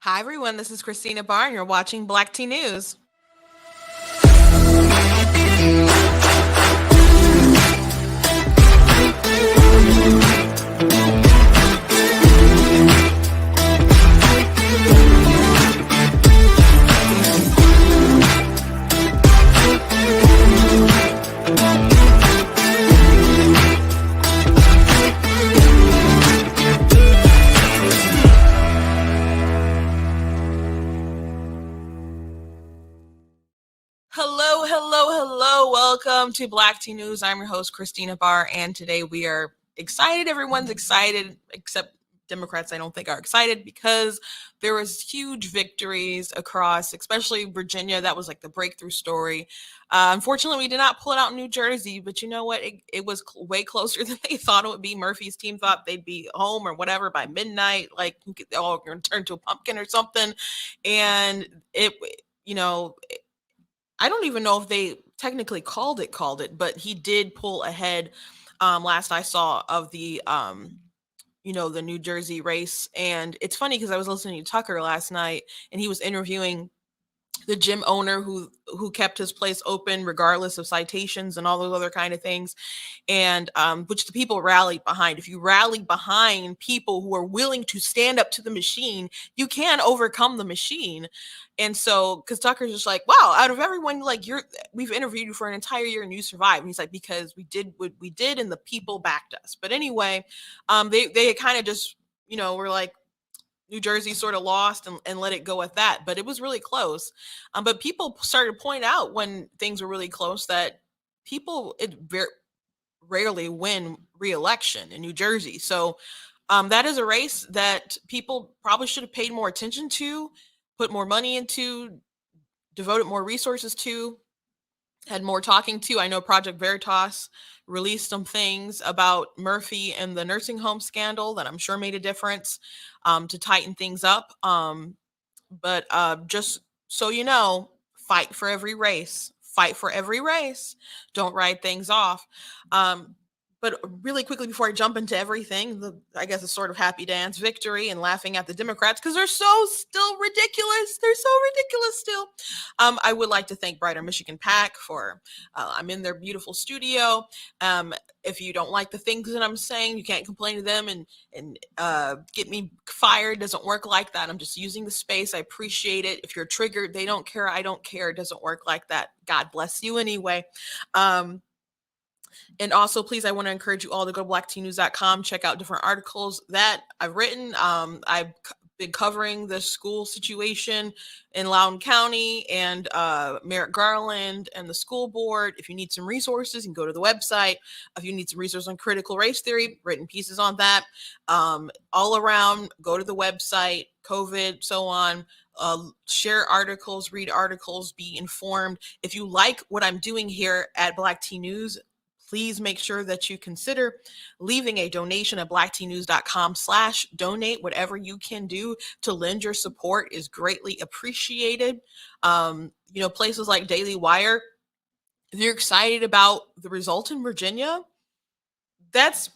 Hi, everyone. This is Christina Barr, and you're watching Black Tea News. Hello, hello, hello. Welcome to Black Tea News. I'm your host, Christina Barr, and today we are excited. Everyone's excited, except Democrats, I don't think, are excited because there was huge victories across, especially Virginia. That was like the breakthrough story. Unfortunately, we did not pull it out in New Jersey, but you know what? It was way closer than they thought it would be. Murphy's team thought they'd be home or whatever by midnight, like all going to turn to a pumpkin or something. And you know, I don't even know if they technically called it, but he did pull ahead. Last I saw of the New Jersey race, and it's funny because I was listening to Tucker last night, and he was interviewing the gym owner who kept his place open regardless of citations and all those other kind of things, and which the people rallied behind. If you rally behind people who are willing to stand up to the machine, you can overcome the machine. And so, because Tucker's just like, wow, out of everyone, like we've interviewed you for an entire year and you survived. And he's like, because we did what we did and the people backed us. But anyway, they kind of just were like, New Jersey sort of lost and let it go at that, but it was really close. But people started to point out when things were really close that people rarely win re-election in New Jersey. So that is a race that people probably should have paid more attention to, put more money into, devoted more resources to, had more talking to. I know Project Veritas released some things about Murphy and the nursing home scandal that I'm sure made a difference to tighten things up. But just so you know, fight for every race. Fight for every race. Don't write things off. But really quickly before I jump into everything, I guess a sort of happy dance victory and laughing at the Democrats because they're so still ridiculous. They're so ridiculous still. I would like to thank Brighter Michigan PAC for I'm in their beautiful studio. If you don't like the things that I'm saying, you can't complain to them and get me fired. Doesn't work like that. I'm just using the space. I appreciate it. If you're triggered, they don't care. I don't care. It doesn't work like that. God bless you anyway. And also, please, I want to encourage you all to go to blacktnews.com, check out different articles that I've written. I've been covering the school situation in Loudoun County and Merrick Garland and the school board. If you need some resources, you can go to the website. If you need some resources on critical race theory, written pieces on that. All around, go to the website, COVID, so on. Share articles, read articles, be informed. If you like what I'm doing here at Black Tea News, please make sure that you consider leaving a donation at blacktnews.com/donate. Whatever you can do to lend your support is greatly appreciated. Places like Daily Wire, if you're excited about the result in Virginia, that's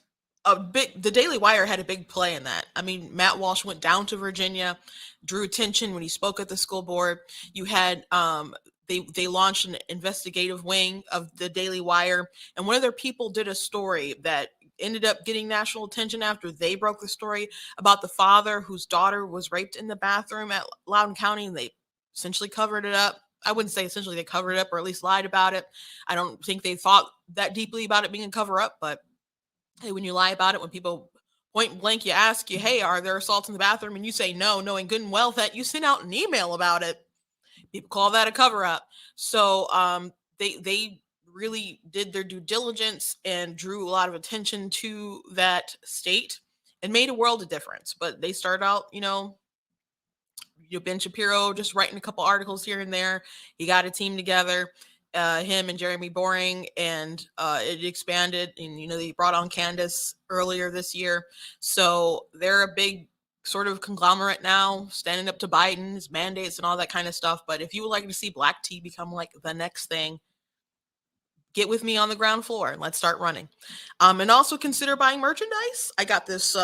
the Daily Wire had a big play in that. I mean, Matt Walsh went down to Virginia, drew attention when he spoke at the school board. You had they launched an investigative wing of the Daily Wire, and one of their people did a story that ended up getting national attention after they broke the story about the father whose daughter was raped in the bathroom at Loudoun County, and they essentially covered it up. I wouldn't say essentially they covered it up, or at least lied about it. I don't think they thought that deeply about it being a cover up, but hey, when you lie about it, when people point blank, you ask you, hey, are there assaults in the bathroom? And you say no, knowing good and well that you sent out an email about it. People call that a cover up. So they really did their due diligence and drew a lot of attention to that state and made a world of difference. But they started out, Ben Shapiro just writing a couple articles here and there. He got a team together, him and Jeremy Boring, and it expanded. And they brought on Candace earlier this year, so they're a big sort of conglomerate now, standing up to Biden's mandates and all that kind of stuff. But if you would like to see black tea become like the next thing, get with me on the ground floor and let's start running. And also consider buying merchandise. I got this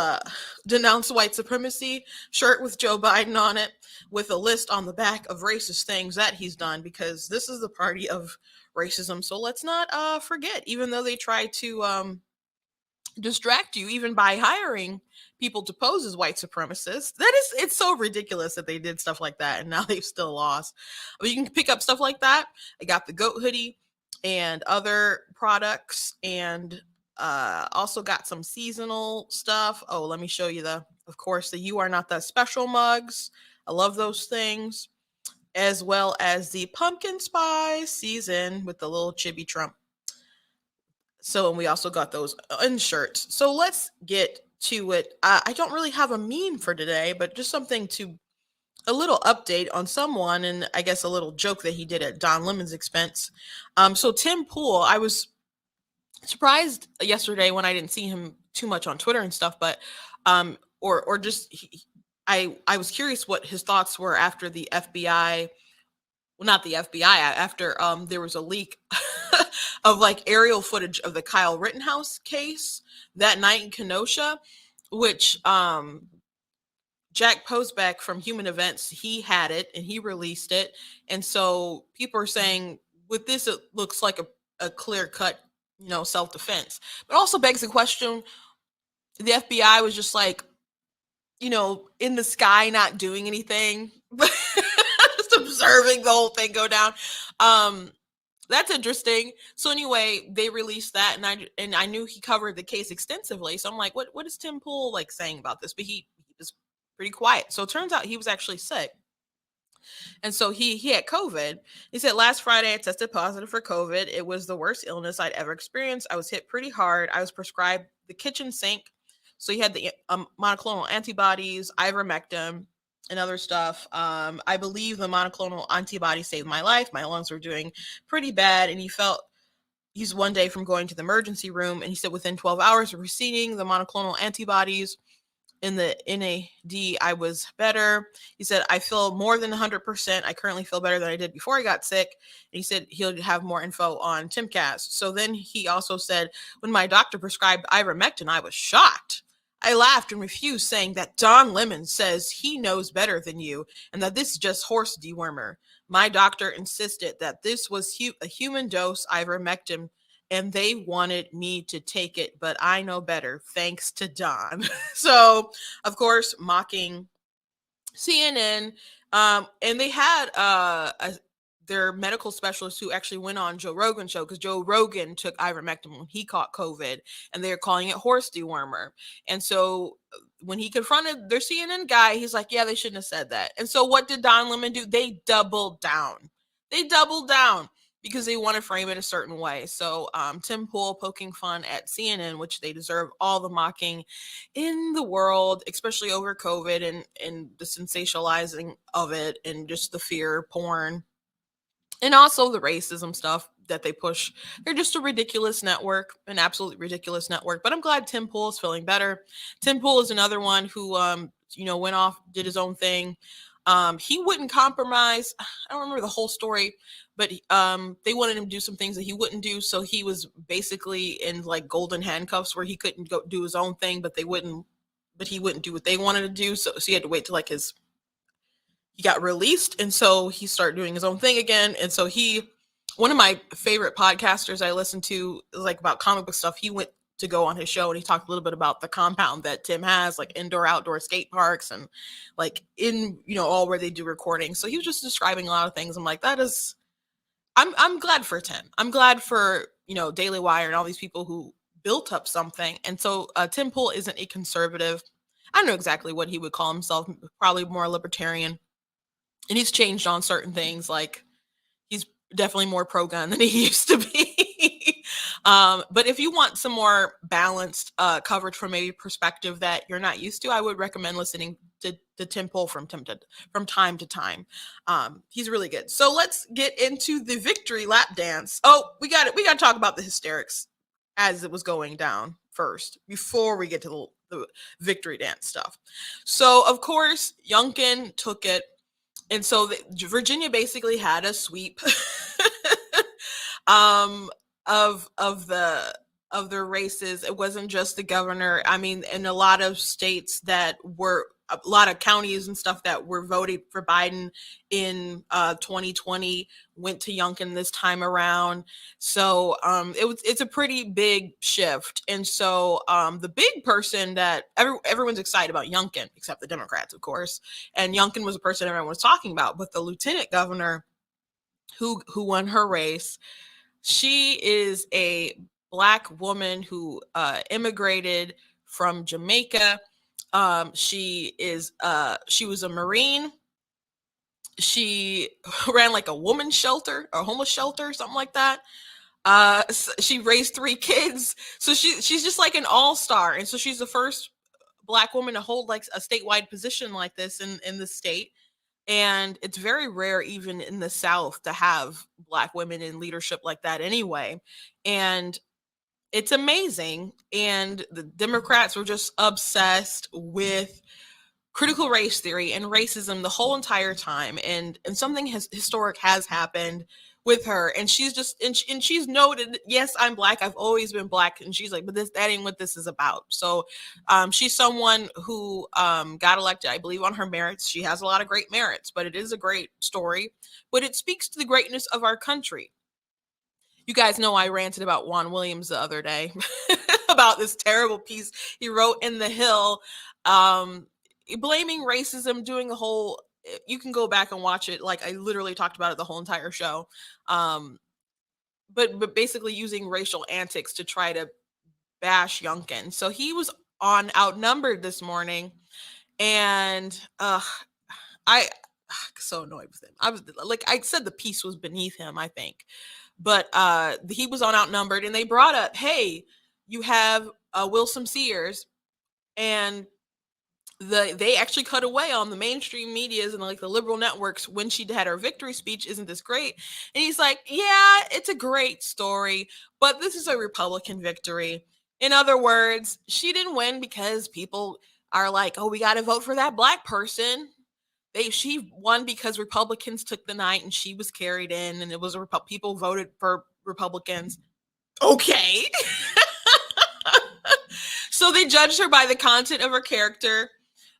denounce white supremacy shirt with Joe Biden on it, with a list on the back of racist things that he's done, because this is the party of racism. So let's not forget, even though they try to distract you even by hiring people to pose as white supremacists. It's so ridiculous that they did stuff like that and now they've still lost. But you can pick up stuff like that. I got the goat hoodie and other products, and also got some seasonal stuff. Oh, let me show you of course, the You Are Not That Special mugs. I love those things, as well as the pumpkin spice season with the little chibi Trump. So, and we also got those in shirts. So let's get to it. I don't really have a meme for today, but just a little update on someone, and I guess a little joke that he did at Don Lemon's expense. So Tim Pool, I was surprised yesterday when I didn't see him too much on Twitter and stuff, but or just I was curious what his thoughts were after the FBI, well, not the FBI, after there was a leak of like aerial footage of the Kyle Rittenhouse case that night in Kenosha, which Jack Posbeck from Human Events, he had it and he released it. And so people are saying with this, it looks like a clear cut, self-defense. But also begs the question, the FBI was just like, in the sky, not doing anything, just observing the whole thing go down. That's interesting. So anyway, they released that, and I knew he covered the case extensively. So I'm like, what is Tim Pool like saying about this? But he was pretty quiet. So it turns out he was actually sick. And so he had COVID. He said, last Friday I tested positive for COVID. It was the worst illness I'd ever experienced. I was hit pretty hard. I was prescribed the kitchen sink. So he had the monoclonal antibodies, ivermectin, and other stuff. I believe the monoclonal antibody saved my life. My lungs were doing pretty bad, and he's one day from going to the emergency room, and he said within 12 hours of receiving the monoclonal antibodies in the NAD, I was better. He said, I feel more than 100%. I currently feel better than I did before I got sick. And he said he'll have more info on Timcast. So then he also said, when my doctor prescribed ivermectin, I was shocked. I laughed and refused, saying that Don Lemon says he knows better than you and that this is just horse dewormer. My doctor insisted that this was a human dose ivermectin, and they wanted me to take it, but I know better, thanks to Don. So, of course, mocking CNN. And they had their medical specialist who actually went on Joe Rogan's show, because Joe Rogan took ivermectin when he caught COVID, and they're calling it horse dewormer. And so when he confronted their CNN guy, he's like, yeah, they shouldn't have said that. And so what did Don Lemon do? They doubled down. Because they want to frame it a certain way. So Tim Pool poking fun at CNN, which they deserve all the mocking in the world, especially over COVID and the sensationalizing of it, and just the fear porn, and also the racism stuff that they push. They're just a ridiculous network, an absolutely ridiculous network. But I'm glad Tim Pool is feeling better. Tim Pool is another one who went off, did his own thing. He wouldn't compromise. I don't remember the whole story, but they wanted him to do some things that he wouldn't do. So he was basically in like golden handcuffs where he couldn't go do his own thing, but he wouldn't do what they wanted to do. So he had to wait till like he got released. And so he started doing his own thing again. And so one of my favorite podcasters I listened to, like about comic book stuff, he went to go on his show and he talked a little bit about the compound that Tim has, like indoor outdoor skate parks, and like in all where they do recording. So he was just describing a lot of things. I'm like, I'm glad for Tim. I'm glad for Daily Wire and all these people who built up something. And so Tim Pool isn't a conservative. I don't know exactly what he would call himself, probably more libertarian, and he's changed on certain things. Like he's definitely more pro-gun than he used to be. But if you want some more balanced coverage from maybe perspective that you're not used to, I would recommend listening to Tim Pool from time to time. He's really good. So let's get into the victory lap dance. Oh, we got to talk about the hysterics as it was going down first before we get to the victory dance stuff. So of course, Youngkin took it. And so Virginia basically had a sweep. of the races. It wasn't just the governor. I mean, in a lot of states that were a lot of counties and stuff that were voted for Biden in 2020 went to Youngkin this time around. So it's a pretty big shift. And so the big person that everyone's excited about Youngkin, except the Democrats, of course. And Youngkin was a person everyone was talking about, but the lieutenant governor who won her race, she is a Black woman who immigrated from Jamaica. She was a Marine. She ran like a woman's shelter or homeless shelter, something like that. She raised 3 kids, so she's just like an all-star, and so she's the first Black woman to hold like a statewide position like this in the state. And it's very rare, even in the South, to have Black women in leadership like that anyway. And it's amazing. And the Democrats were just obsessed with critical race theory and racism the whole entire time. And something historic has happened with her. And she's just, and she's noted, yes, I'm Black. I've always been Black. And she's like, but that ain't what this is about. So she's someone who got elected, I believe, on her merits. She has a lot of great merits, but it is a great story. But it speaks to the greatness of our country. You guys know I ranted about Juan Williams the other day about this terrible piece he wrote in The Hill, blaming racism, doing a whole, you can go back and watch it. Like, I literally talked about it the whole entire show. But basically using racial antics to try to bash Youngkin. So he was on Outnumbered this morning, and I so annoyed with him. I was like, I said the piece was beneath him, I think. But he was on Outnumbered, and they brought up, hey, you have Wilson Sears, and they actually cut away on the mainstream medias and like the liberal networks when she had her victory speech. Isn't this great? And he's like, yeah, it's a great story, but this is a Republican victory. In other words, she didn't win because people are like, oh, we got to vote for that Black person. She won because Republicans took the night and she was carried in, and it was people voted for Republicans. Okay. So they judged her by the content of her character.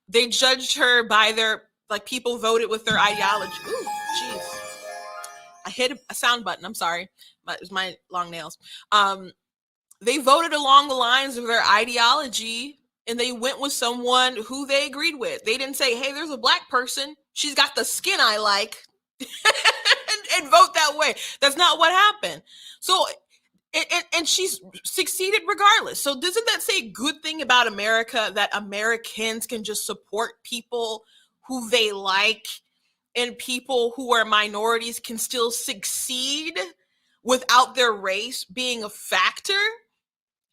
They judged her by their, like, people voted with their ideology. Ooh, jeez. I hit a sound button. I'm sorry. It was my long nails. They voted along the lines of their ideology, and they went with someone who they agreed with. They didn't say, hey, there's a Black person. She's got the skin I like. and vote that way. That's not what happened. So, and she's succeeded regardless. So doesn't that say a good thing about America, that Americans can just support people who they like, and people who are minorities can still succeed without their race being a factor?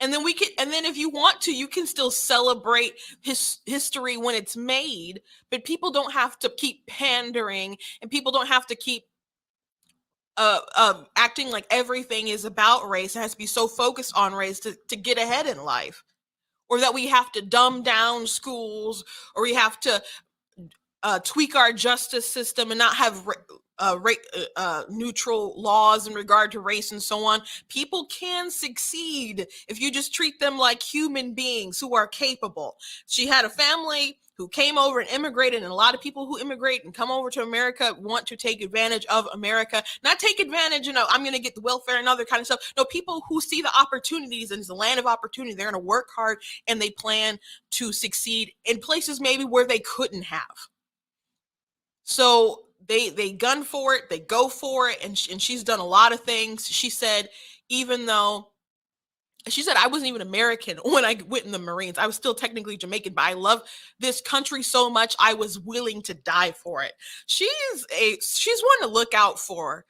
And then if you want to, you can still celebrate history when it's made, but people don't have to keep pandering, and people don't have to keep acting like everything is about race. It has to be so focused on race to get ahead in life, or that we have to dumb down schools, or we have to tweak our justice system and not have neutral laws in regard to race and so on. People can succeed if you just treat them like human beings who are capable. She had a family who came over and immigrated, and a lot of people who immigrate and come over to America want to take advantage of America. Not take advantage, I'm going to get the welfare and other kind of stuff. No, people who see the opportunities, and it's a land of opportunity. They're going to work hard, and they plan to succeed in places maybe where they couldn't have. So they gun for it, they go for it, and she's done a lot of things. She said, I wasn't even American when I went in the Marines. I was still technically Jamaican, but I love this country so much, I was willing to die for it. She's one to look out for.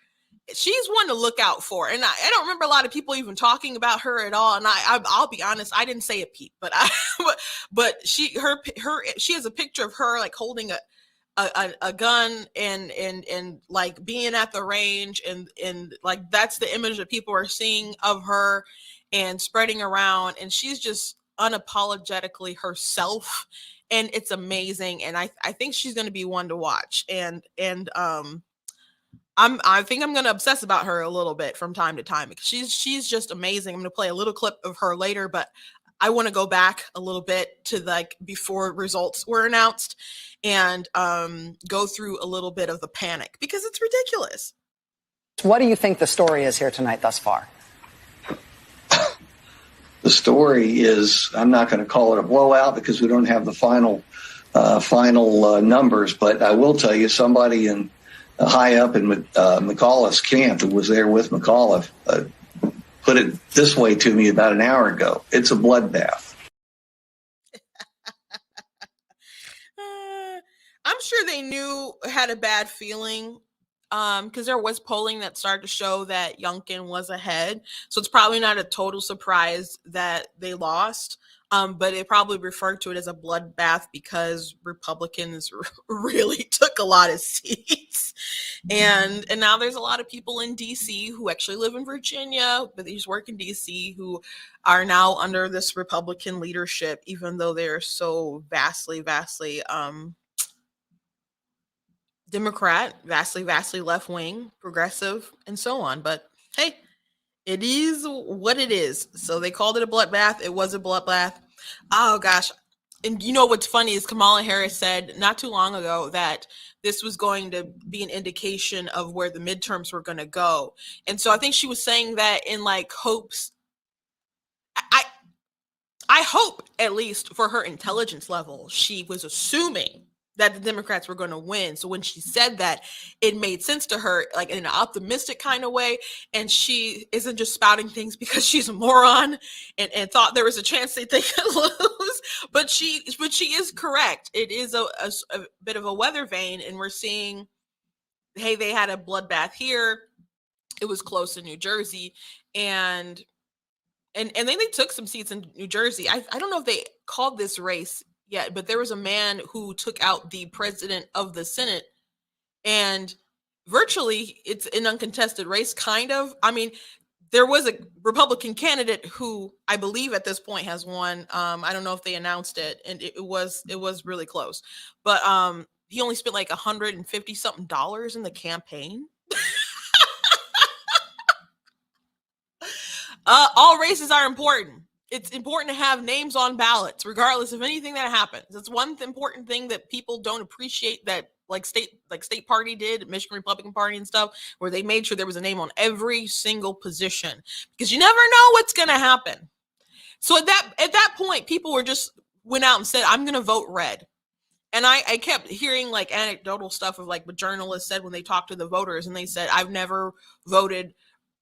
She's one to look out for. And I don't remember a lot of people even talking about her at all. And I'll be honest, I didn't say a peep, but she has a picture of her like holding a gun and like being at the range, and like that's the image that people are seeing of her and spreading around, and she's just unapologetically herself, and it's amazing. And I think she's going to be one to watch. And I think I'm gonna obsess about her a little bit from time to time because she's just amazing. I'm gonna play a little clip of her later, but I want to go back a little bit to like before results were announced and go through a little bit of the panic because it's ridiculous. What do you think the story is here tonight thus far? The story is, I'm not going to call it a blowout because we don't have the final numbers, but I will tell you somebody in high up in McAuliffe's camp who was there with McAuliffe put it this way to me about an hour ago. It's a bloodbath. I'm sure they had a bad feeling because there was polling that started to show that Youngkin was ahead. So it's probably not a total surprise that they lost. But it probably referred to it as a bloodbath because Republicans really took a lot of seats. And now there's a lot of people in DC who actually live in Virginia, but they just work in DC who are now under this Republican leadership, even though they're so vastly Democrat, vastly left-wing, progressive, and so on. But hey, it is what it is. So they called it a bloodbath. It was a bloodbath. Oh gosh. And you know what's funny is Kamala Harris said not too long ago that this was going to be an indication of where the midterms were going to go. And so I think she was saying that in like hopes. I hope, at least for her intelligence level, she was assuming that the Democrats were going to win. So when she said that, it made sense to her, like in an optimistic kind of way. And she isn't just spouting things because she's a moron and thought there was a chance that they could lose. But she is correct. It is a bit of a weather vane, and we're seeing, hey, they had a bloodbath here. It was close in New Jersey, and then they took some seats in New Jersey. I don't know if they called this race yet, but there was a man who took out the president of the Senate, and virtually it's an uncontested race, kind of. I mean, there was a Republican candidate who I believe at this point has won. I don't know if they announced it, and it was really close. But he only spent like $150 something in the campaign. All races are important. It's important to have names on ballots, regardless of anything that happens. It's one important thing that people don't appreciate that state party did, Michigan Republican Party and stuff, where they made sure there was a name on every single position because you never know what's going to happen. So at that point, people went out and said, "I'm going to vote red." And I kept hearing like anecdotal stuff of like what journalists said when they talked to the voters, and they said, "I've never voted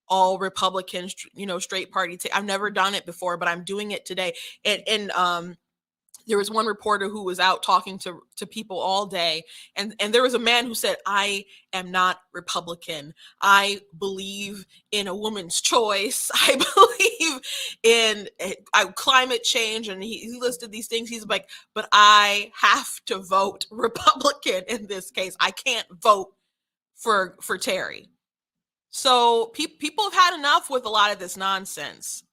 all Republicans, straight party. I've never done it before, but I'm doing it today." And there was one reporter who was out talking to people all day, and there was a man who said, "I am not Republican. I believe in a woman's choice. I believe in climate change," and he listed these things. He's like, "But I have to vote Republican in this case. I can't vote for Terry." So people have had enough with a lot of this nonsense.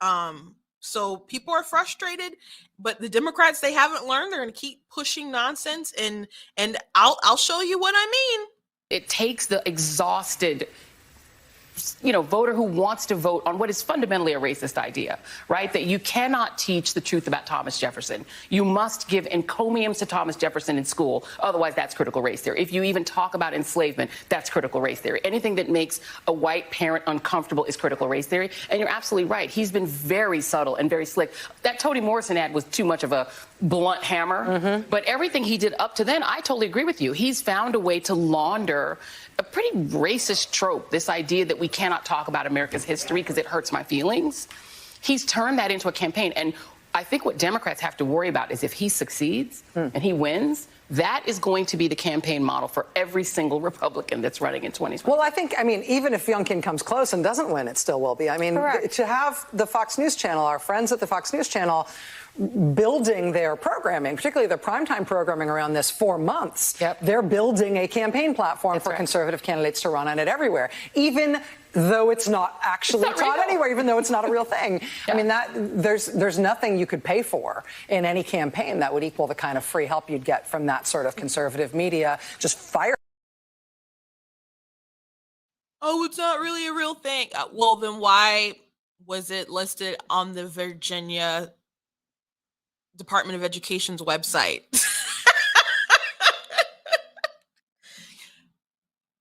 So people are frustrated, but the Democrats, they haven't learned. They're going to keep pushing nonsense, and I'll show you what I mean. It takes the exhausted voter who wants to vote on what is fundamentally a racist idea, right? That you cannot teach the truth about Thomas Jefferson. You must give encomiums to Thomas Jefferson in school. Otherwise, that's critical race theory. If you even talk about enslavement, that's critical race theory. Anything that makes a white parent uncomfortable is critical race theory. And you're absolutely right. He's been very subtle and very slick. That Toni Morrison ad was too much of a blunt hammer. But everything he did up to then, I totally agree with you. He's found a way to launder a pretty racist trope, this idea that we cannot talk about America's history because it hurts my feelings. He's turned that into a campaign. And I think what Democrats have to worry about is if he succeeds and he wins, that is going to be the campaign model for every single Republican that's running in 2020. Well, I mean, even if Youngkin comes close and doesn't win, it still will be. I mean, to have the Fox News Channel, our friends at the Fox News Channel, building their programming, particularly their primetime programming around this for months. They're building a campaign platform for conservative candidates to run on it everywhere, even though it's not actually taught anywhere, even though it's not a real thing. I mean, there's nothing you could pay for in any campaign that would equal the kind of free help you'd get from that sort of conservative media. Just fire. Oh, it's not really a real thing. Well, then why was it listed on the Virginia Department of Education's website?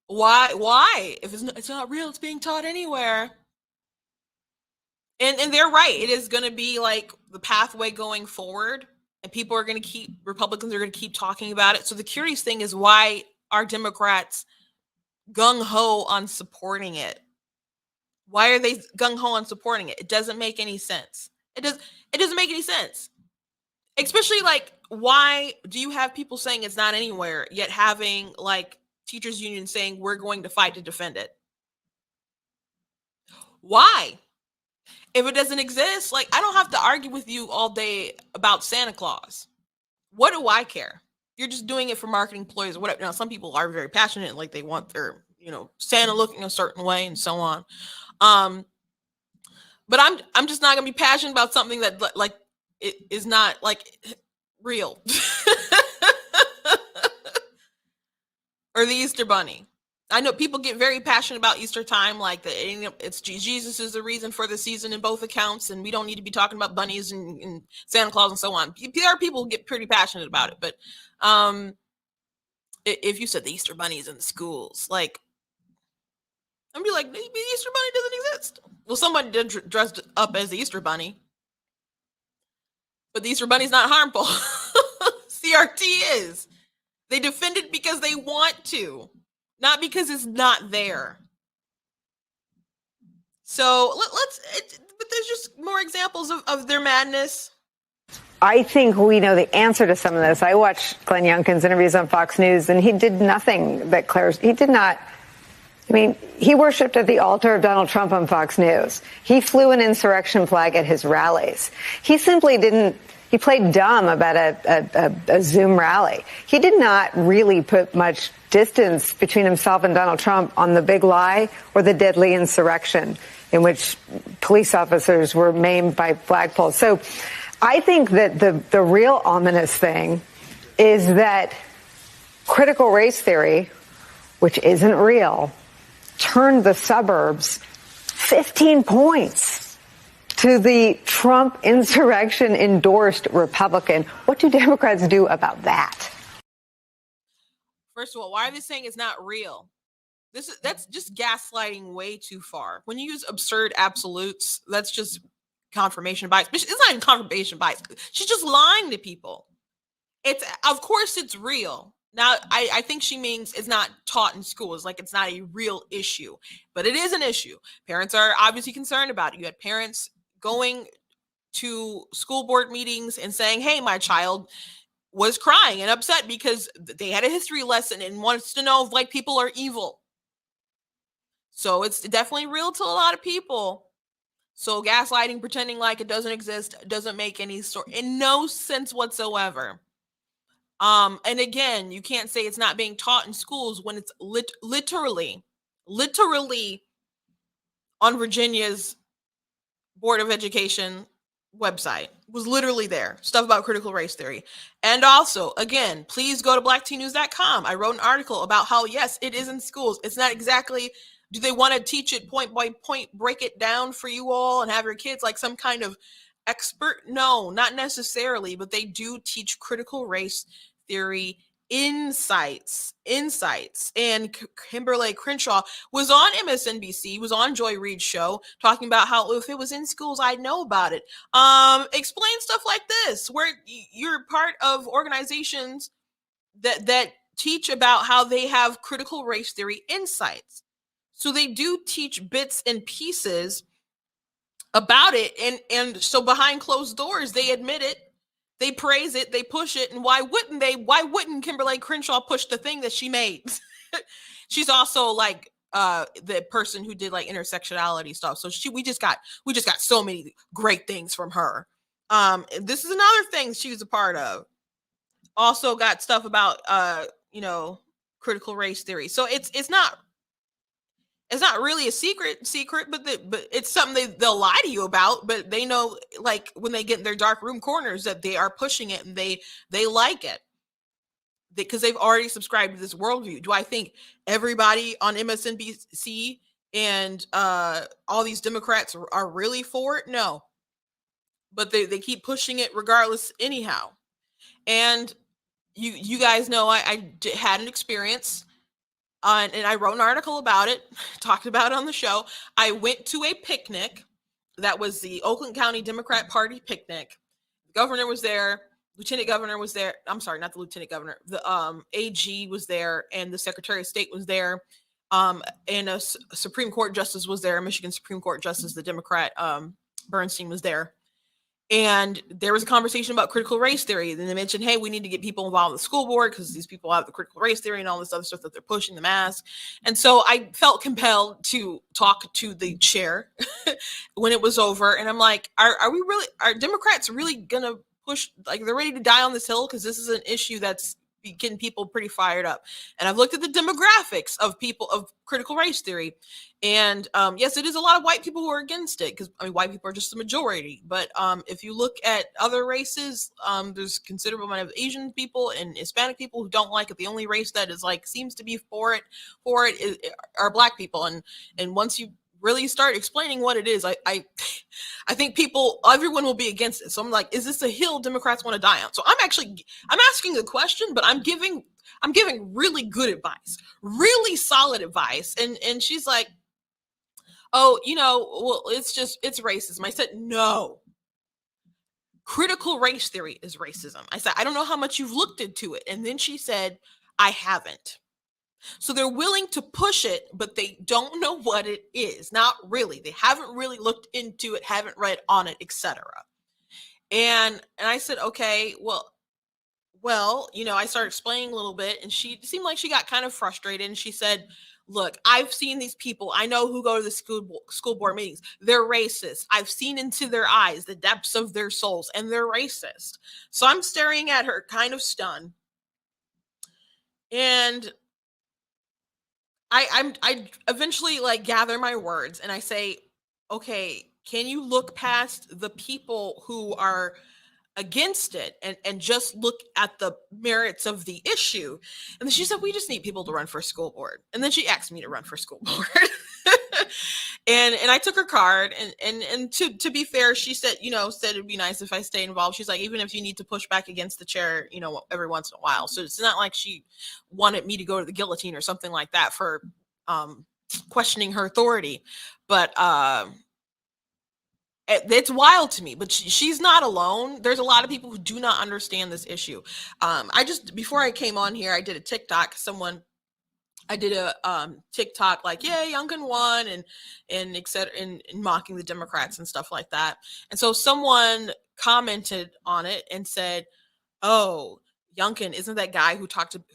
Why? If it's not real, it's being taught anywhere. And they're right. It is going to be like the pathway going forward, and Republicans are going to keep talking about it. So the curious thing is, why are Democrats gung ho on supporting it? Why are they gung ho on supporting it? It doesn't make any sense. It doesn't make any sense. Especially, like, why do you have people saying it's not anywhere, yet having like teachers union saying we're going to fight to defend it? Why? If it doesn't exist, like, I don't have to argue with you all day about Santa Claus. What do I care? You're just doing it for marketing ploys or whatever. Now, some people are very passionate, like they want their, Santa looking a certain way and so on. But I'm just not gonna be passionate about something that like it is not like real. Or the Easter Bunny. I know people get very passionate about Easter time, like it's Jesus is the reason for the season in both accounts, and we don't need to be talking about bunnies and Santa Claus and so on. There are people who get pretty passionate about it, but if you said the Easter Bunny is in the schools, like, I'd be like, the Easter Bunny doesn't exist. Well, somebody did dress up as the Easter Bunny, but the Easter Bunny's not harmful. CRT is. They defend it because they want to, not because it's not there. So but there's just more examples of their madness. I think we know the answer to some of this. I watched Glenn Youngkin's interviews on Fox News, and he did nothing that he did not. I mean, he worshipped at the altar of Donald Trump on Fox News. He flew an insurrection flag at his rallies. He simply didn't. He played dumb about a Zoom rally. He did not really put much distance between himself and Donald Trump on the big lie or the deadly insurrection in which police officers were maimed by flagpoles. So I think that the real ominous thing is that critical race theory, which isn't real, turned the suburbs 15 points to the Trump insurrection endorsed Republican. What do Democrats do about that? First of all, why are they saying it's not real? That's just gaslighting way too far. When you use absurd absolutes, that's just confirmation bias. It's not even confirmation bias. She's just lying to people. Of course it's real. Now, I think she means it's not taught in schools, like it's not a real issue, but it is an issue. Parents are obviously concerned about it. You had parents going to school board meetings and saying, hey, my child was crying and upset because they had a history lesson and wants to know if white people are evil. So it's definitely real to a lot of people. So gaslighting, pretending like it doesn't exist, doesn't make in no sense whatsoever. And again, you can't say it's not being taught in schools when it's literally on Virginia's Board of Education website. It was literally there. Stuff about critical race theory. And also, again, please go to blacktnews.com. I wrote an article about how, yes, it is in schools. It's not exactly, do they want to teach it point by point, break it down for you all and have your kids like some kind of expert? No, not necessarily, but they do teach critical race theory insights. And Kimberly Crenshaw was on MSNBC, was on Joy Reid's show, talking about how if it was in schools, I'd know about it. Explain stuff like this, where you're part of organizations that teach about how they have critical race theory insights. So they do teach bits and pieces about it, and so behind closed doors, they admit it. They praise it, they push it, and why wouldn't they? Why wouldn't Kimberly Crenshaw push the thing that she made? She's also like the person who did like intersectionality stuff. So we just got so many great things from her. This is another thing she was a part of. Also got stuff about critical race theory. So it's not really a secret, but it's something they'll lie to you about, but they know, like, when they get in their dark room corners, that they are pushing it and they like it because they've already subscribed to this worldview. Do I think everybody on MSNBC and all these Democrats are really for it. No, but they keep pushing it regardless anyhow. And you guys know I had an experience, and I wrote an article about it, talked about it on the show. I went to a picnic that was the Oakland County Democrat Party picnic. The governor was there, lieutenant governor was there. I'm sorry, not the lieutenant governor. The AG was there, and the Secretary of State was there. And a Supreme Court justice was there, Michigan Supreme Court justice, the Democrat Bernstein was there. And there was a conversation about critical race theory. Then they mentioned, hey, we need to get people involved in the school board because these people have the critical race theory and all this other stuff that they're pushing, the mask. And so I felt compelled to talk to the chair when it was over. And I'm like, are Democrats really going to push, like they're ready to die on this hill? Because this is an issue that's getting people pretty fired up. And I've looked at the demographics of people of critical race theory. And yes, it is a lot of white people who are against it because white people are just the majority. But if you look at other races, there's considerable amount of Asian people and Hispanic people who don't like it. The only race that is like seems to be for it are Black people. And once you really start explaining what it is, I think everyone will be against it. So I'm like, is this a hill Democrats want to die on? So I'm asking a question, but I'm giving really good advice, really solid advice. And she's like, oh, well, it's racism. I said, no. Critical race theory is racism. I said, I don't know how much you've looked into it. And then she said, I haven't. So they're willing to push it, but they don't know what it is. Not really. They haven't really looked into it, haven't read on it, etc. And I said, okay, well, I started explaining a little bit, and she seemed like she got kind of frustrated. And she said, look, I've seen these people. I know who go to the school board meetings. They're racist. I've seen into their eyes, the depths of their souls, and they're racist. So I'm staring at her kind of stunned. And I eventually like gather my words and I say, okay, can you look past the people who are against it and just look at the merits of the issue? And then she said, we just need people to run for school board. And then she asked me to run for school board. and I took her card and to be fair, she said it'd be nice if I stay involved. She's like, even if you need to push back against the chair, every once in a while. So it's not like she wanted me to go to the guillotine or something like that for questioning her authority. But it's wild to me, but she's not alone. There's a lot of people who do not understand this issue. Before I came on here, I did a TikTok. I did a TikTok like, yeah, Youngkin won and et cetera, and mocking the Democrats and stuff like that. And so someone commented on it and said, oh, Youngkin isn't that guy who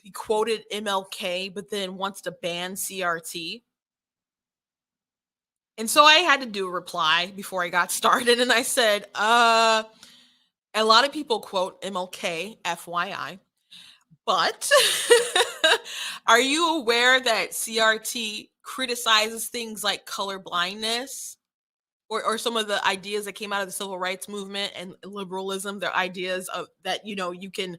he quoted MLK, but then wants to ban CRT. And so I had to do a reply before I got started. And I said, a lot of people quote MLK, FYI, but are you aware that CRT criticizes things like color blindness or some of the ideas that came out of the civil rights movement and liberalism, their ideas of that, you can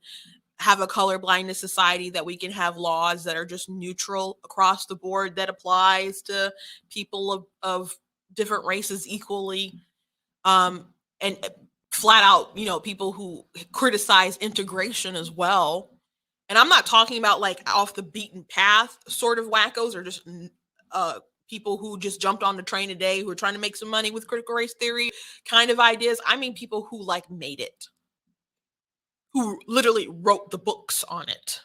have a color blindness society, that we can have laws that are just neutral across the board that applies to people of different races equally, and flat out, people who criticize integration as well. And I'm not talking about like off the beaten path sort of wackos or just people who just jumped on the train today who are trying to make some money with critical race theory kind of ideas. I mean people who like made it, who literally wrote the books on it.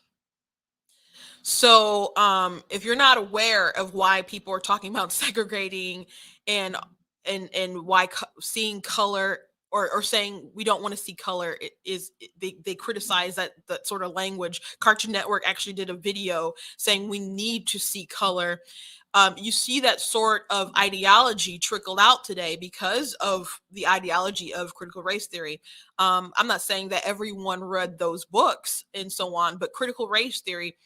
So if you're not aware of why people are talking about segregating and why seeing color or saying we don't want to see color, they criticize that sort of language. Cartoon Network actually did a video saying we need to see color. You see that sort of ideology trickled out today because of the ideology of critical race theory. I'm not saying that everyone read those books and so on, but critical race theory,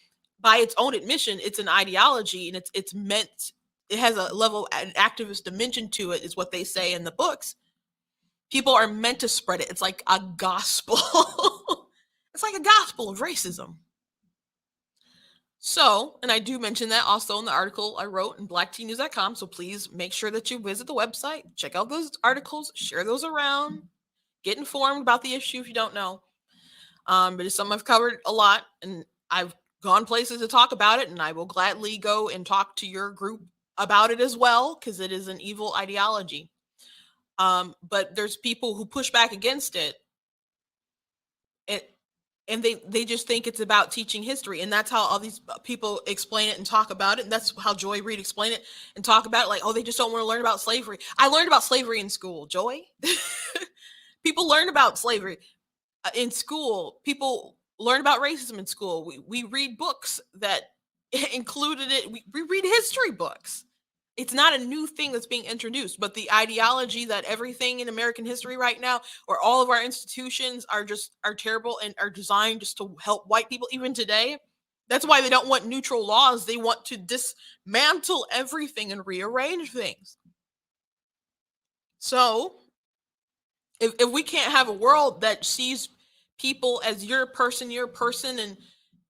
by its own admission, it's an ideology, and it has a level, an activist dimension to it, is what they say in the books. People are meant to spread it. It's like a gospel. It's like a gospel of racism. So, and I do mention that also in the article I wrote in blacktnews.com. So please make sure that you visit the website, check out those articles, share those around, get informed about the issue if you don't know. But it's something I've covered a lot, and I've gone places to talk about it, and I will gladly go and talk to your group about it as well, because it is an evil ideology. But there's people who push back against it, and they just think it's about teaching history, and that's how all these people explain it and talk about it, and that's how Joy Reid explained it and talk about it, like, oh, they just don't want to learn about slavery. I learned about slavery in school, Joy. People learn about slavery in school. People learn about racism in school. We read books that included it. We read history books. It's not a new thing that's being introduced, but the ideology that everything in American history right now, or all of our institutions are terrible and are designed just to help white people, even today. That's why they don't want neutral laws. They want to dismantle everything and rearrange things. So if we can't have a world that sees people as your person,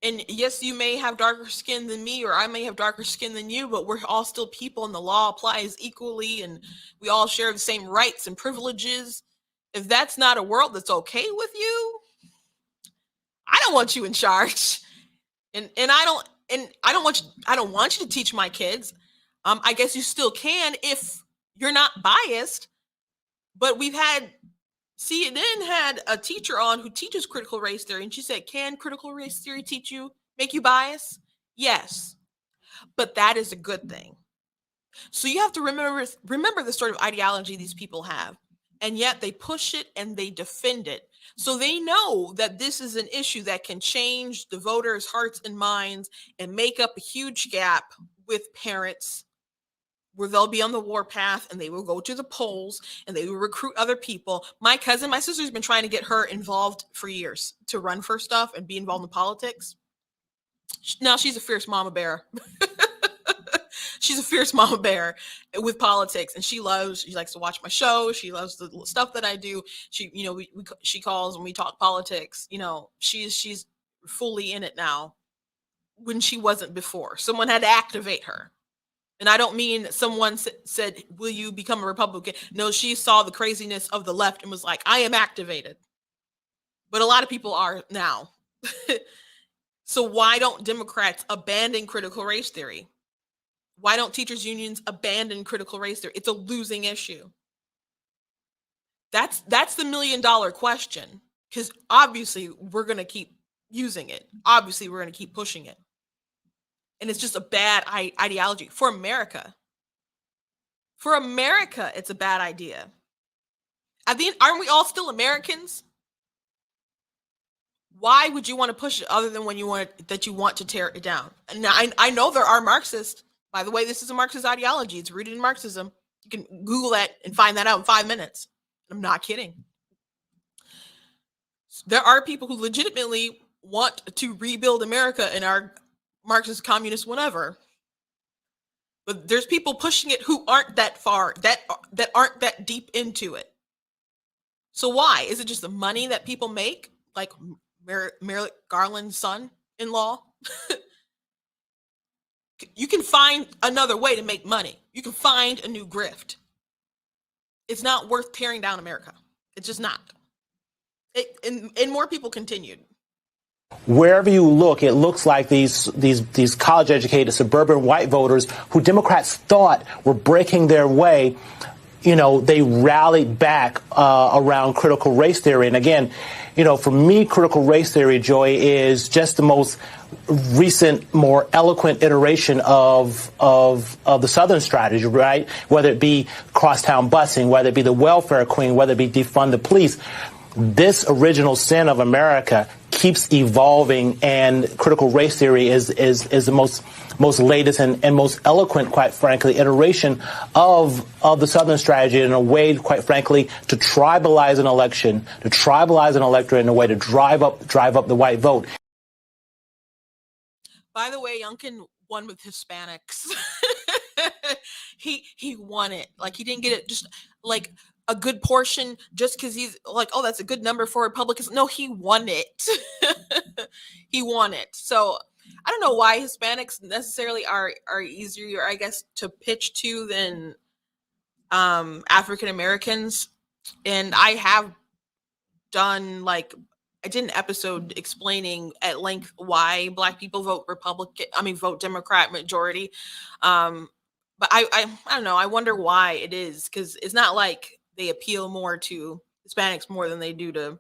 and yes, you may have darker skin than me, or I may have darker skin than you, but we're all still people, and the law applies equally, and we all share the same rights and privileges. If that's not a world that's okay with you, I don't want you in charge. And I don't want you to teach my kids. I guess you still can if you're not biased. But CNN had a teacher on who teaches critical race theory, and she said, can critical race theory make you biased? Yes, but that is a good thing. So you have to remember the sort of ideology these people have, and yet they push it and they defend it. So they know that this is an issue that can change the voters' hearts and minds and make up a huge gap with parents, where they'll be on the warpath and they will go to the polls and they will recruit other people. My sister's been trying to get her involved for years to run for stuff and be involved in politics. Now she's a fierce mama bear. She's a fierce mama bear with politics, and she likes to watch my show. She loves the stuff that I do. She, she calls and we talk politics. She's fully in it now, when she wasn't before. Someone had to activate her. And I don't mean someone said, will you become a Republican? No, she saw the craziness of the left and was like, I am activated. But a lot of people are now. So why don't Democrats abandon critical race theory? Why don't teachers' unions abandon critical race theory? It's a losing issue. That's the $1 million question, because obviously we're going to keep using it. Obviously we're going to keep pushing it. And it's just a bad ideology for America. For America, it's a bad idea. Aren't we all still Americans? Why would you want to push it other than when you want to tear it down? And I know there are Marxists. By the way, this is a Marxist ideology. It's rooted in Marxism. You can Google that and find that out in 5 minutes. I'm not kidding. There are people who legitimately want to rebuild America and are Marxist, communist, whatever. But there's people pushing it who aren't that far, that aren't that deep into it. So why? Is it just the money that people make? Like Merrick Garland's son-in-law? You can find another way to make money. You can find a new grift. It's not worth tearing down America. It's just not. And more people continued. Wherever you look, it looks like these college-educated suburban white voters who Democrats thought were breaking their way, they rallied back around critical race theory. And again, for me, critical race theory, Joy, is just the most recent, more eloquent iteration of the Southern strategy, right? Whether it be crosstown busing, whether it be the welfare queen, whether it be defund the police. This original sin of America keeps evolving, and critical race theory is the most latest and most eloquent, quite frankly, iteration of the Southern strategy, in a way, quite frankly, to tribalize an election, to tribalize an electorate in a way to drive up the white vote. By the way, Youngkin won with Hispanics. He won it. Like, he didn't get it just like a good portion just because he's like, oh, that's a good number for Republicans. No, he won it. He won it. So I don't know why Hispanics necessarily are easier, I guess, to pitch to than African Americans. And I have done I did an episode explaining at length why Black people vote vote Democrat majority. But I don't know. I wonder why it is, because it's not like they appeal more to Hispanics more than they do to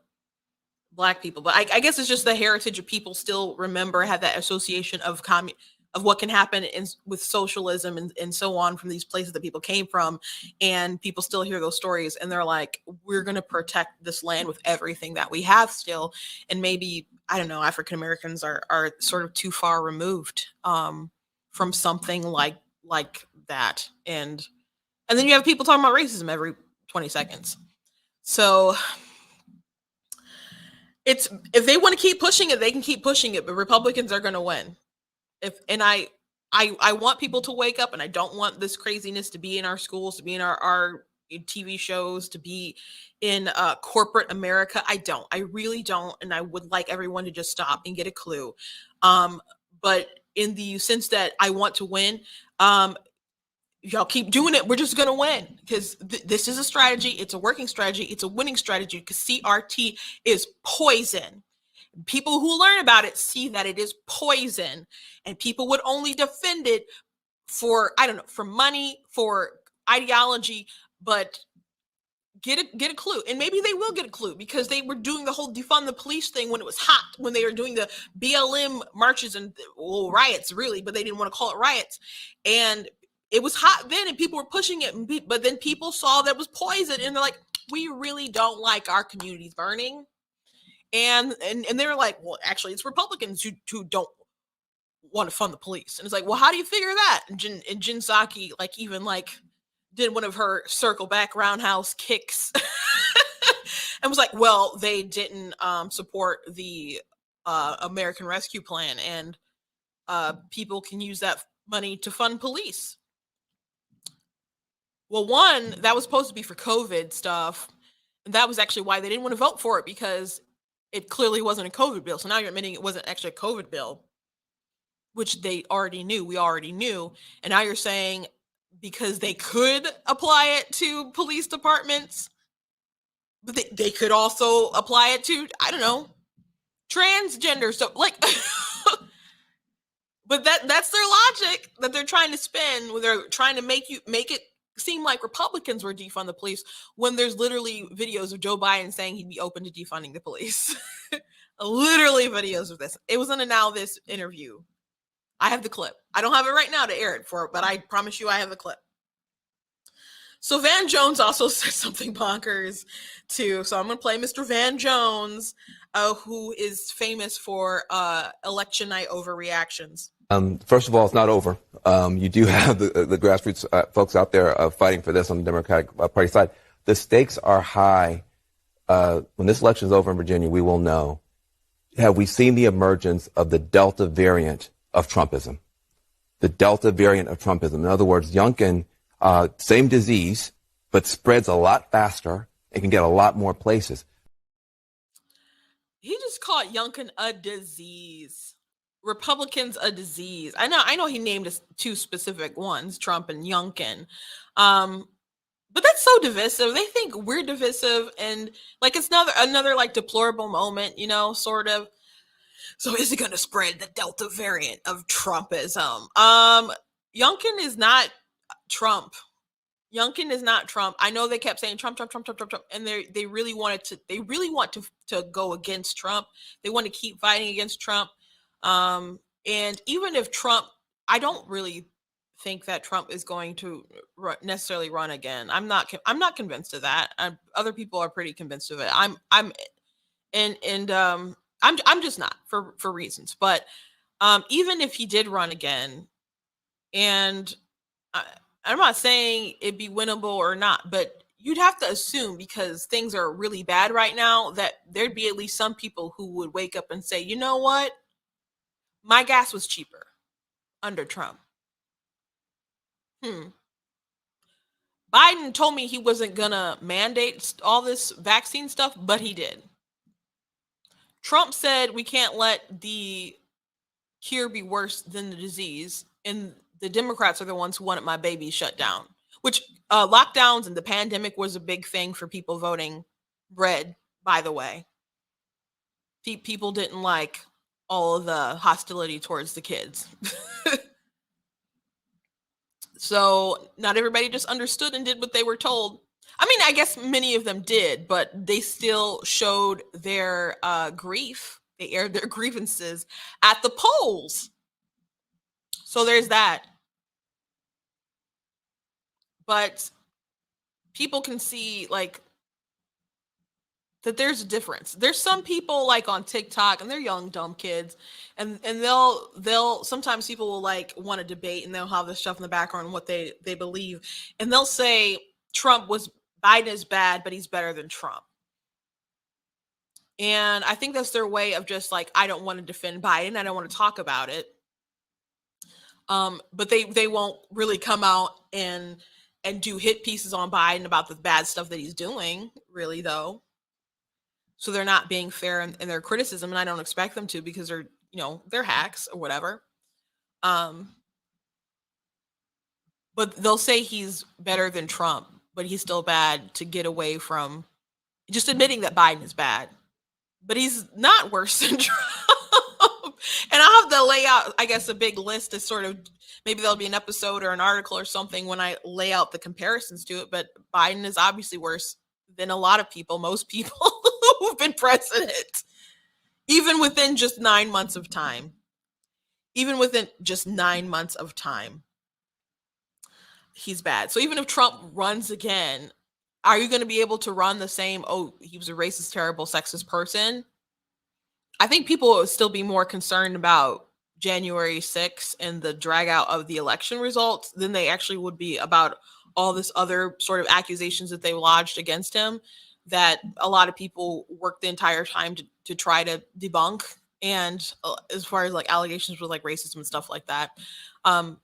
Black people. But I guess it's just the heritage of people still have that association of what can happen with socialism and so on from these places that people came from. And people still hear those stories and they're like, we're going to protect this land with everything that we have still. And maybe, I don't know, African Americans are sort of too far removed from something like that. And then you have people talking about racism every 20 seconds. So if they want to keep pushing it, they can keep pushing it, but Republicans are going to win. I want people to wake up, and I don't want this craziness to be in our schools, to be in our TV shows, to be in corporate America. I really don't. And I would like everyone to just stop and get a clue. But in the sense that I want to win, y'all keep doing it. We're just going to win, because this is a strategy. It's a working strategy. It's a winning strategy, because CRT is poison. People who learn about it see that it is poison, and people would only defend it for, I don't know, for money, for ideology, but get a clue. And maybe they will get a clue, because they were doing the whole defund the police thing when it was hot, when they were doing the BLM marches and riots, really, but they didn't want to call it riots. And it was hot then, and people were pushing it, but then people saw that it was poison, and they're like, we really don't like our communities burning. And they were like, well, actually, it's Republicans who don't want to fund the police. And it's like, well, how do you figure that? And Jen Psaki did one of her circle back roundhouse kicks and was like, well, they didn't support the American Rescue Plan, and people can use that money to fund police. Well, one, that was supposed to be for COVID stuff. And that was actually why they didn't want to vote for it, because it clearly wasn't a COVID bill. So now you're admitting it wasn't actually a COVID bill, which they already knew. We already knew. And now you're saying because they could apply it to police departments, but they could also apply it to, I don't know, transgender stuff. But that's their logic that they're trying to spin, where they're trying to make it seem like Republicans were defund the police, when there's literally videos of Joe Biden saying he'd be open to defunding the police. Literally videos of this. It was in a Now This interview. I have the clip. I don't have it right now to air it for, but I promise you I have the clip. So Van Jones also said something bonkers too. So I'm going to play Mr. Van Jones, who is famous for election night overreactions. First of all, it's not over. You do have the grassroots folks out there fighting for this on the Democratic Party side. The stakes are high. When this election is over in Virginia, we will know. Have we seen the emergence of the Delta variant of Trumpism? The Delta variant of Trumpism. In other words, Youngkin, same disease, but spreads a lot faster and can get a lot more places. He just called Youngkin a disease. Republicans a disease. I know he named us two specific ones, Trump and Youngkin. But that's so divisive. They think we're divisive, and it's another deplorable moment, sort of. So is it going to spread the Delta variant of Trumpism? Youngkin is not Trump. Youngkin is not Trump. I know they kept saying Trump, and they really want to go against Trump. They want to keep fighting against Trump. And even if Trump, I don't really think that Trump is going to necessarily run again. I'm not convinced of that. Other people are pretty convinced of it. I'm just not, for reasons. But even if he did run again, and I'm not saying it'd be winnable or not, but you'd have to assume, because things are really bad right now, that there'd be at least some people who would wake up and say, you know what? My gas was cheaper under Trump. Biden told me he wasn't gonna mandate all this vaccine stuff, but he did. Trump said we can't let the cure be worse than the disease? And the Democrats are the ones who wanted my baby shut down, which lockdowns and the pandemic was a big thing for people voting red, by the way. People didn't like all of the hostility towards the kids. So not everybody just understood and did what they were told. I mean, I guess many of them did, but they still showed their grief. They aired their grievances at the polls. So there's that. But people can see like that there's a difference. There's some people like on TikTok and they're young dumb kids and they'll sometimes people will like want to debate and they'll have this stuff in the background what they believe and they'll say Biden is bad but he's better than Trump. And I think that's their way of just like I don't want to defend Biden, I don't want to talk about it. But they won't really come out and do hit pieces on Biden about the bad stuff that he's doing, really though. So they're not being fair in their criticism, and I don't expect them to because they're hacks or whatever. But they'll say he's better than Trump, but he's still bad to get away from just admitting that Biden is bad. But he's not worse than Trump. And I'll have to lay out, I guess, a big list to sort of, maybe there'll be an episode or an article or something when I lay out the comparisons to it. But Biden is obviously worse than a lot of people, most people who've been president, even within just 9 months of time. Even within just 9 months of time, he's bad. So even if Trump runs again, are you going to be able to run the same, oh, he was a racist, terrible, sexist person? I think people will still be more concerned about January 6th and the drag out of the election results than they actually would be about all this other sort of accusations that they lodged against him that a lot of people worked the entire time to try to debunk. And as far as like allegations with like racism and stuff like that. So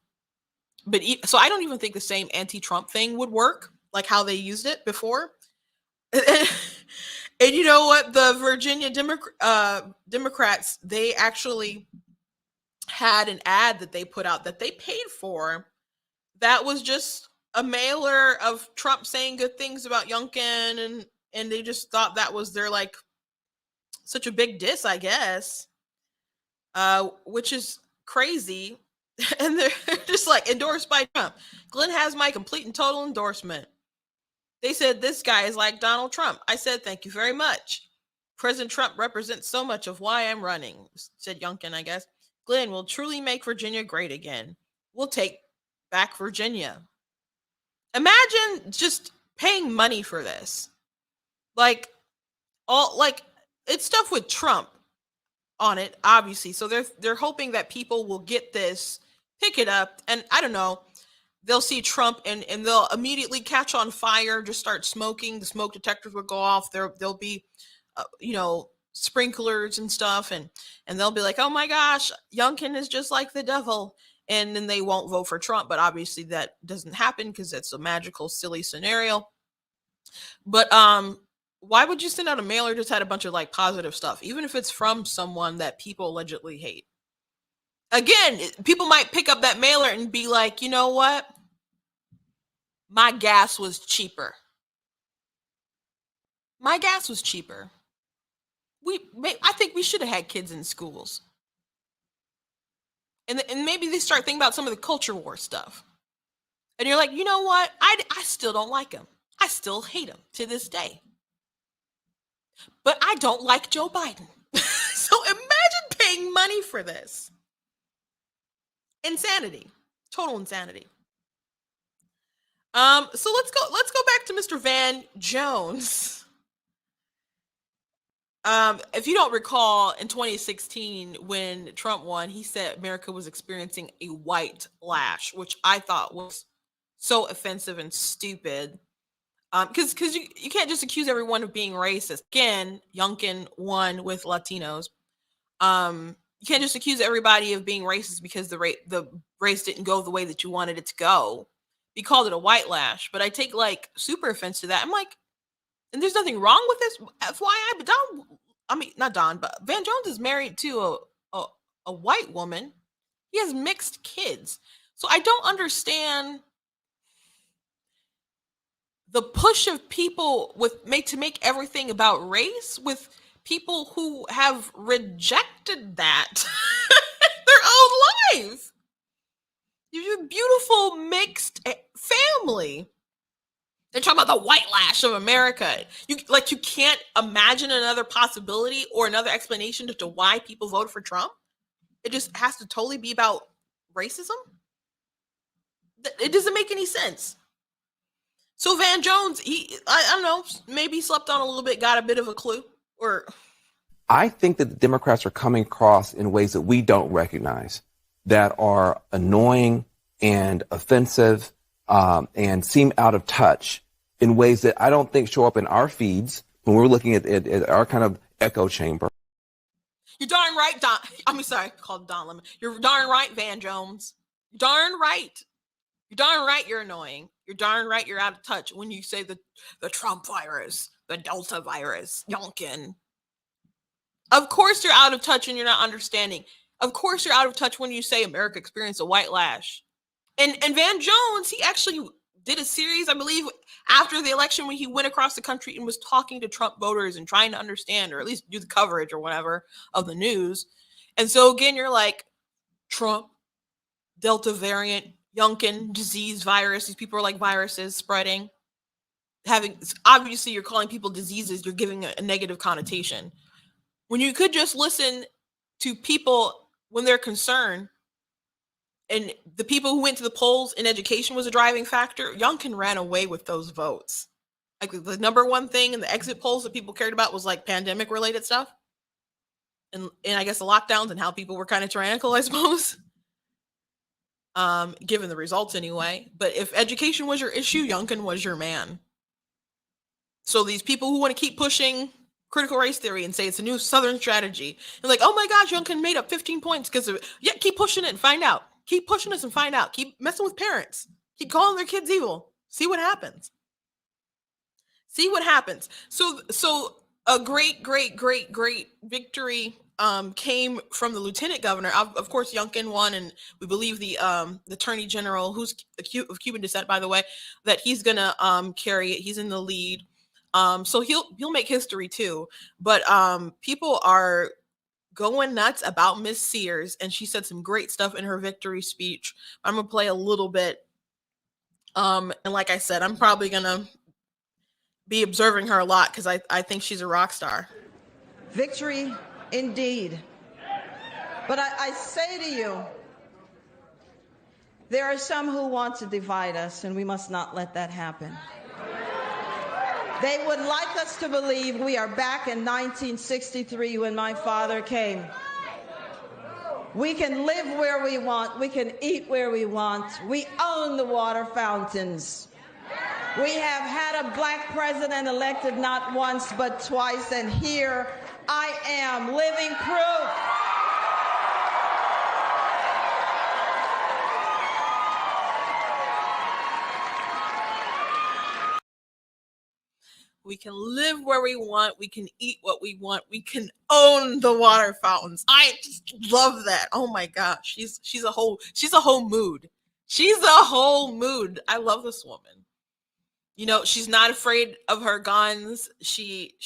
I don't even think the same anti-Trump thing would work like how they used it before. And you know what? The Virginia Democrats, they actually had an ad that they put out that they paid for that was just a mailer of Trump saying good things about Youngkin, and they just thought that was their like such a big diss, I guess, which is crazy. And they're just like endorsed by Trump. Glenn has my complete and total endorsement. They said this guy is like Donald Trump. I said, thank you very much. President Trump represents so much of why I'm running, said Youngkin, I guess. Glenn will truly make Virginia great again. We'll take back Virginia. Imagine just paying money for this. Like it's stuff with Trump on it, obviously. So they're hoping that people will get this, pick it up, and I don't know, they'll see Trump and they'll immediately catch on fire, just start smoking. The smoke detectors will go off. There'll be, sprinklers and stuff, and they'll be like, oh my gosh, Youngkin is just like the devil. And then they won't vote for Trump. But obviously that doesn't happen because that's a magical, silly scenario. But why would you send out a mailer just had a bunch of like positive stuff, even if it's from someone that people allegedly hate? Again, people might pick up that mailer and be like, you know what? My gas was cheaper. My gas was cheaper. I think we should have had kids in schools. And maybe they start thinking about some of the culture war stuff. And you're like, you know what? I still don't like him. I still hate him to this day. But I don't like Joe Biden. So imagine paying money for this. Insanity. Total insanity. So let's go back to Mr. Van Jones. If you don't recall, in 2016, when Trump won, he said America was experiencing a white lash, which I thought was so offensive and stupid. Because you can't just accuse everyone of being racist. Again, Youngkin won with Latinos. You can't just accuse everybody of being racist because the race didn't go the way that you wanted it to go. He called it a white lash, but I take like super offense to that. I'm like, and there's nothing wrong with this. FYI, but not Don, but Van Jones is married to a white woman. He has mixed kids. So I don't understand the push of people to make everything about race with people who have rejected that their own lives. You're a beautiful mixed family. They're talking about the white lash of America. You can't imagine another possibility or another explanation to why people voted for Trump. It just has to totally be about racism. It doesn't make any sense. So Van Jones, I don't know, maybe slept on a little bit, got a bit of a clue, or I think that the Democrats are coming across in ways that we don't recognize, that are annoying and offensive, and seem out of touch in ways that I don't think show up in our feeds when we're looking at our kind of echo chamber. You're darn right, called Don Lemon. You're darn right, Van Jones. You're darn right. You're darn right you're annoying. You're darn right you're out of touch when you say the Trump virus, the Delta virus, Youngkin. Of course you're out of touch and you're not understanding. Of course you're out of touch when you say America experienced a white lash. And Van Jones, he actually did a series, I believe, after the election when he went across the country and was talking to Trump voters and trying to understand, or at least do the coverage or whatever of the news. And so again, you're like, Trump, Delta variant, Youngkin, disease, virus. These people are like viruses spreading. Obviously, you're calling people diseases. You're giving a negative connotation. When you could just listen to people when they're concerned, and the people who went to the polls in education was a driving factor, Youngkin ran away with those votes. Like the number one thing in the exit polls that people cared about was like pandemic related stuff. And I guess the lockdowns and how people were kind of tyrannical, I suppose. Given the results anyway. But if education was your issue, Youngkin was your man. So these people who want to keep pushing critical race theory and say it's a new Southern strategy, and like, oh my gosh, Youngkin made up 15 points because of it. Yeah, keep pushing it and find out. Keep pushing us and find out. Keep messing with parents. Keep calling their kids evil. See what happens. See what happens. So a great victory came from the lieutenant governor. Of course, Youngkin won, and we believe the attorney general, who's of Cuban descent, by the way, that he's gonna carry it. He's in the lead, so he'll make history too. But people are going nuts about Miss Sears, and she said some great stuff in her victory speech. I'm gonna play a little bit, and like I said, I'm probably gonna be observing her a lot because I think she's a rock star. Victory indeed. But I say to you, there are some who want to divide us, and we must not let that happen. They would like us to believe we are back in 1963 when my father came. We can live where we want. We can eat where we want. We own the water fountains. We have had a black president elected not once but twice, and here I am, living proof. We can live where we want. We can eat what we want. We can own the water fountains. I just love that. Oh my gosh, she's a whole mood. She's a whole mood. I love this woman. You know, she's not afraid of her guns. She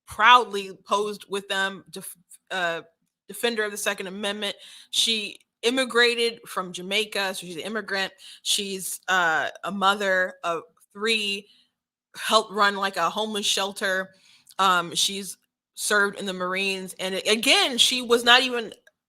proudly posed with them, defender of the Second Amendment. She immigrated from Jamaica, so she's an immigrant. She's a mother of 3, helped run like a homeless shelter. She's served in the Marines, and again, she was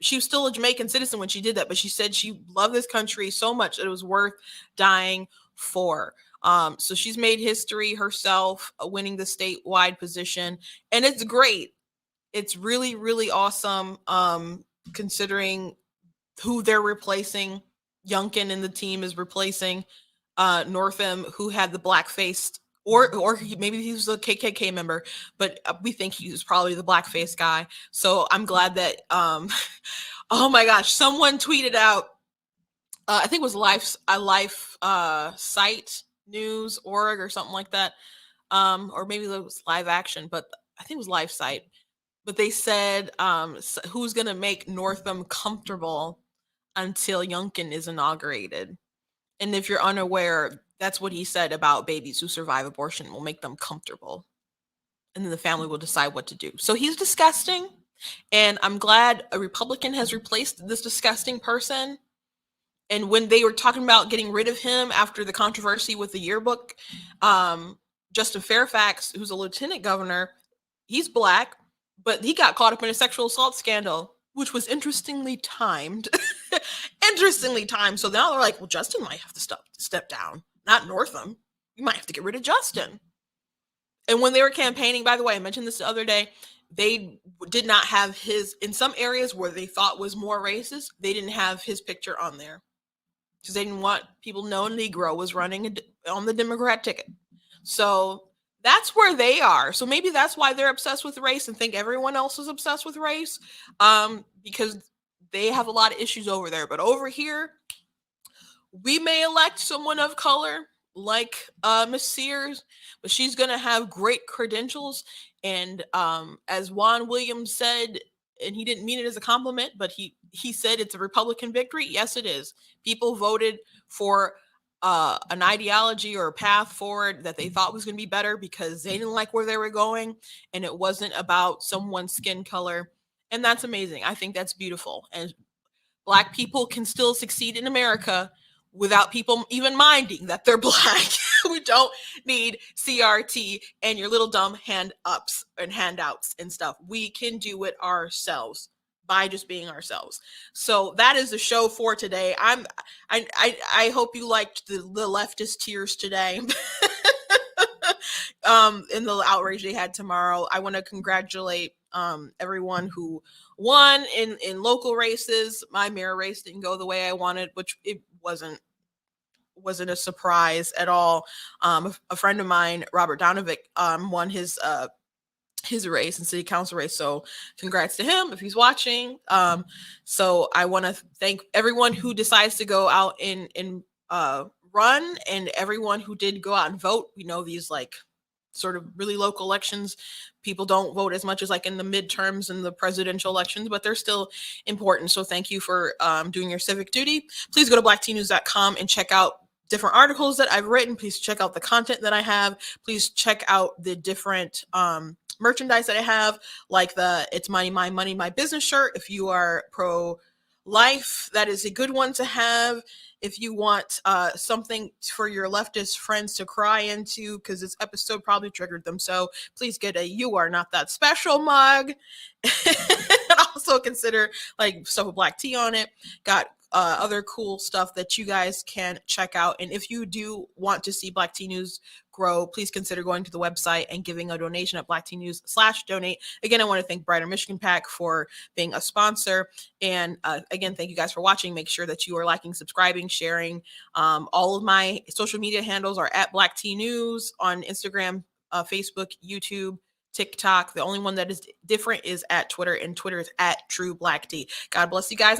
still a Jamaican citizen when she did that, but she said she loved this country so much that it was worth dying for. So she's made history herself, winning the statewide position, and it's great. It's really, really awesome, considering who they're replacing. Youngkin and the team is replacing Northam, who had the black-faced, or maybe he was a KKK member, but we think he was probably the black-faced guy. So I'm glad that, oh my gosh, someone tweeted out, I think it was Life Site News.org or something like that, or maybe it was Live Action, but I think it was Life Site. but they said, who's going to make Northam comfortable until Youngkin is inaugurated? And if you're unaware, that's what he said about babies who survive abortion will make them comfortable. And then the family will decide what to do. So he's disgusting. And I'm glad a Republican has replaced this disgusting person. And when they were talking about getting rid of him after the controversy with the yearbook, Justin Fairfax, who's a lieutenant governor, he's Black, but he got caught up in a sexual assault scandal, which was interestingly timed. Interestingly timed. So now they're like, well, Justin might have to step down, not Northam. You might have to get rid of Justin. And when they were campaigning, by the way, I mentioned this the other day, they did not have his, in some areas where they thought was more racist, they didn't have his picture on there because they didn't want people to know a Negro was running on the Democrat ticket. So that's where they are. So maybe that's why they're obsessed with race and think everyone else is obsessed with race, because they have a lot of issues over there. But over here, we may elect someone of color like Miss Sears, but she's going to have great credentials. And as Juan Williams said, and he didn't mean it as a compliment, but he said it's a Republican victory. Yes, it is. People voted for an ideology or a path forward that they thought was going to be better because they didn't like where they were going, and it wasn't about someone's skin color. And that's amazing. I think that's beautiful. And Black people can still succeed in America without people even minding that they're Black. We don't need CRT and your little dumb hand ups and handouts and stuff. We can do it ourselves by just being ourselves. So that is the show for today. I hope you liked the leftist tears today. In the outrage they had tomorrow. I want to congratulate everyone who won in local races. My mayor race didn't go the way I wanted, which it wasn't a surprise at all. A friend of mine, Robert Donovic, won his race and city council race. So congrats to him if he's watching. So I want to thank everyone who decides to go out and run, and everyone who did go out and vote. We know these like sort of really local elections, people don't vote as much as like in the midterms and the presidential elections, but they're still important. So thank you for doing your civic duty. Please go to blacktnews.com and check out different articles that I've written. Please check out the content that I have. Please check out the different merchandise that I have, like the It's Money, My Money, My Business shirt. If you are pro-life, that is a good one to have. If you want something for your leftist friends to cry into, because this episode probably triggered them, so please get a You Are Not That Special mug. And also consider like stuff with black tea on it. Got other cool stuff that you guys can check out. And if you do want to see Black Tea News grow, please consider going to the website and giving a donation at blacktnews.com/donate. Again, I want to thank Brighter Michigan PAC for being a sponsor. And again, thank you guys for watching. Make sure that you are liking, subscribing, sharing. All of my social media handles are at Black Tea News on Instagram, Facebook, YouTube, TikTok. The only one that is different is at Twitter, and Twitter is at True Black Tea. God bless you guys.